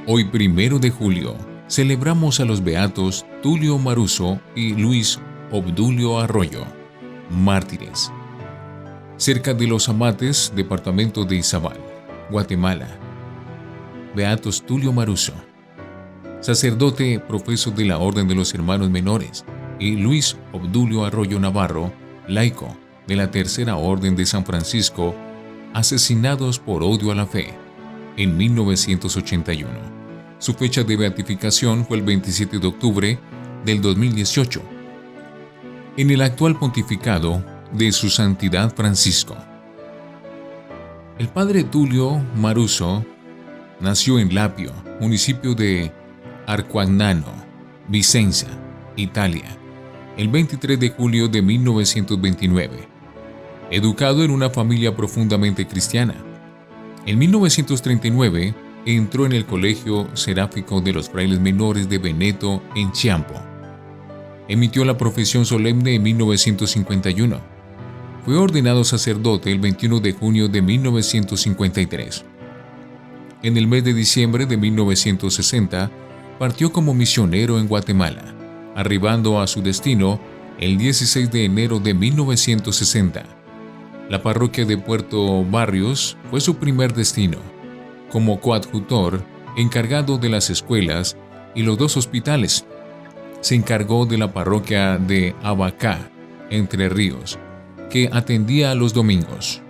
Hoy, 1 de julio, celebramos a los beatos Tulio Maruso y Luis Obdulio Arroyo, mártires. Cerca de Los Amates, departamento de Izabal, Guatemala. Beatos Tulio Maruso, sacerdote profeso de la Orden de los Hermanos Menores, y Luis Obdulio Arroyo Navarro, laico de la Tercera Orden de San Francisco, asesinados por odio a la fe en 1981. Su fecha de beatificación fue el 27 de octubre del 2018, en el actual pontificado de Su Santidad Francisco. El padre Tulio Maruso nació en Lapio, municipio de Arcuagnano, Vicenza, Italia, el 23 de julio de 1929. Educado en una familia profundamente cristiana, en 1939 entró en el Colegio Seráfico de los Frailes Menores de Veneto en Chiampo. Emitió la profesión solemne en 1951. Fue ordenado sacerdote el 21 de junio de 1953. En el mes de diciembre de 1960 partió como misionero en Guatemala, arribando a su destino el 16 de enero de 1960. La parroquia de Puerto Barrios fue su primer destino. Como coadjutor, encargado de las escuelas y los 2 hospitales, se encargó de la parroquia de Abacá, Entre Ríos, que atendía los domingos.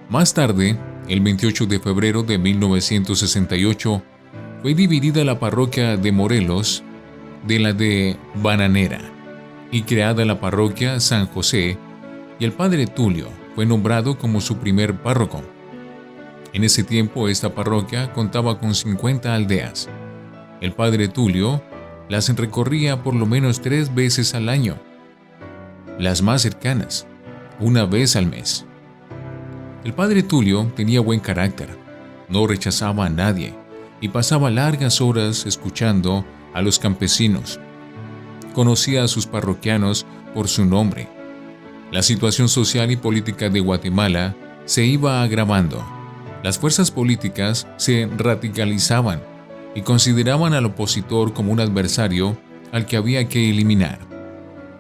Más tarde, el 28 de febrero de 1968, fue dividida la parroquia de Morelos de la de Bananera y creada la parroquia San José, y el padre Tulio fue nombrado como su primer párroco. En ese tiempo esta parroquia contaba con 50 aldeas. El padre Tulio las recorría por lo menos 3 veces al año, las más cercanas, una vez al mes. El padre Tulio tenía buen carácter, no rechazaba a nadie y pasaba largas horas escuchando a los campesinos. Conocía a sus parroquianos por su nombre. La situación social y política de Guatemala se iba agravando. Las fuerzas políticas se radicalizaban y consideraban al opositor como un adversario al que había que eliminar.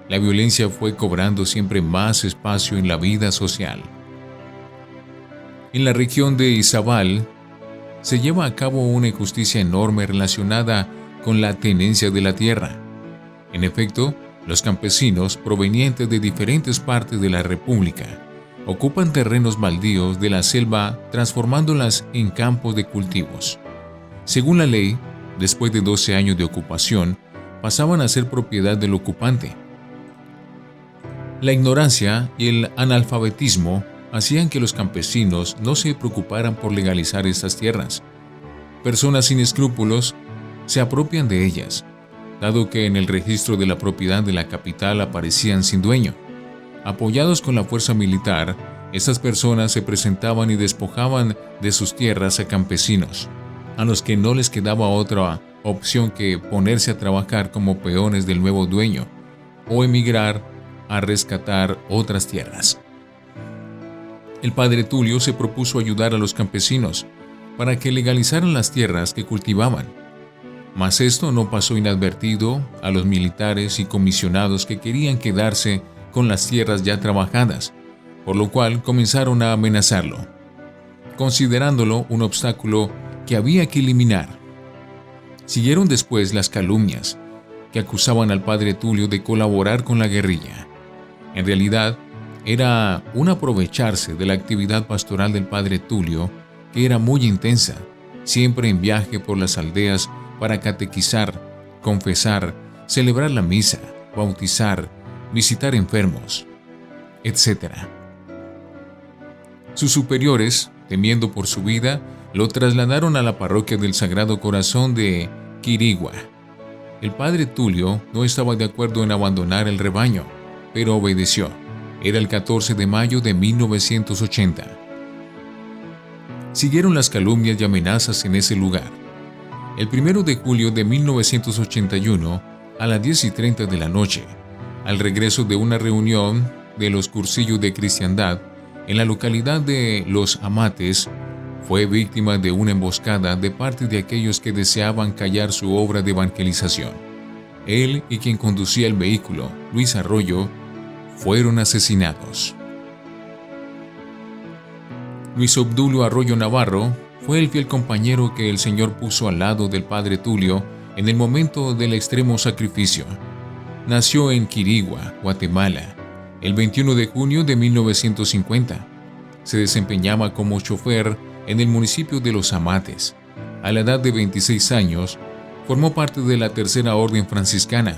La violencia fue cobrando siempre más espacio en la vida social. En la región de Izabal se lleva a cabo una injusticia enorme relacionada con la tenencia de la tierra. En efecto, los campesinos provenientes de diferentes partes de la República ocupan terrenos baldíos de la selva transformándolas en campos de cultivos. Según la ley, después de 12 años de ocupación, pasaban a ser propiedad del ocupante. La ignorancia y el analfabetismo hacían que los campesinos no se preocuparan por legalizar estas tierras. Personas sin escrúpulos se apropian de ellas, dado que en el registro de la propiedad de la capital aparecían sin dueño. Apoyados con la fuerza militar, estas personas se presentaban y despojaban de sus tierras a campesinos, a los que no les quedaba otra opción que ponerse a trabajar como peones del nuevo dueño o emigrar a rescatar otras tierras. El padre Tulio se propuso ayudar a los campesinos para que legalizaran las tierras que cultivaban. Mas esto no pasó inadvertido a los militares y comisionados que querían quedarse con las tierras ya trabajadas, por lo cual comenzaron a amenazarlo, considerándolo un obstáculo que había que eliminar. Siguieron después las calumnias, que acusaban al padre Tulio de colaborar con la guerrilla. En realidad, era un aprovecharse de la actividad pastoral del padre Tulio, que era muy intensa, siempre en viaje por las aldeas para catequizar, confesar, celebrar la misa, bautizar, visitar enfermos, etc. Sus superiores, temiendo por su vida, lo trasladaron a la parroquia del Sagrado Corazón de Quirigua. El padre Tulio no estaba de acuerdo en abandonar el rebaño, pero obedeció. Era el 14 de mayo de 1980. Siguieron las calumnias y amenazas en ese lugar. El 1 de julio de 1981, a las 10:30 de la noche, al regreso de una reunión de los cursillos de cristiandad en la localidad de Los Amates, Fue víctima de una emboscada de parte de aquellos que deseaban callar su obra de evangelización. Él y quien conducía el vehículo, Luis Arroyo, fueron asesinados. Luis Obdulio Arroyo Navarro fue el fiel compañero que el Señor puso al lado del padre Tulio en el momento del extremo sacrificio. Nació en Quirigua, Guatemala, el 21 de junio de 1950. Se desempeñaba como chofer en el municipio de Los Amates. A la edad de 26 años, formó parte de la Tercera Orden Franciscana,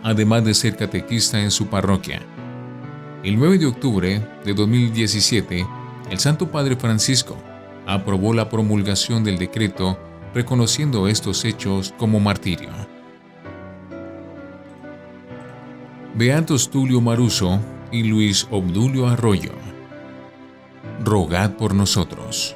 además de ser catequista en su parroquia. El 9 de octubre de 2017, el Santo Padre Francisco aprobó la promulgación del decreto reconociendo estos hechos como martirio. Beatos Tulio Maruso y Luis Obdulio Arroyo, rogad por nosotros.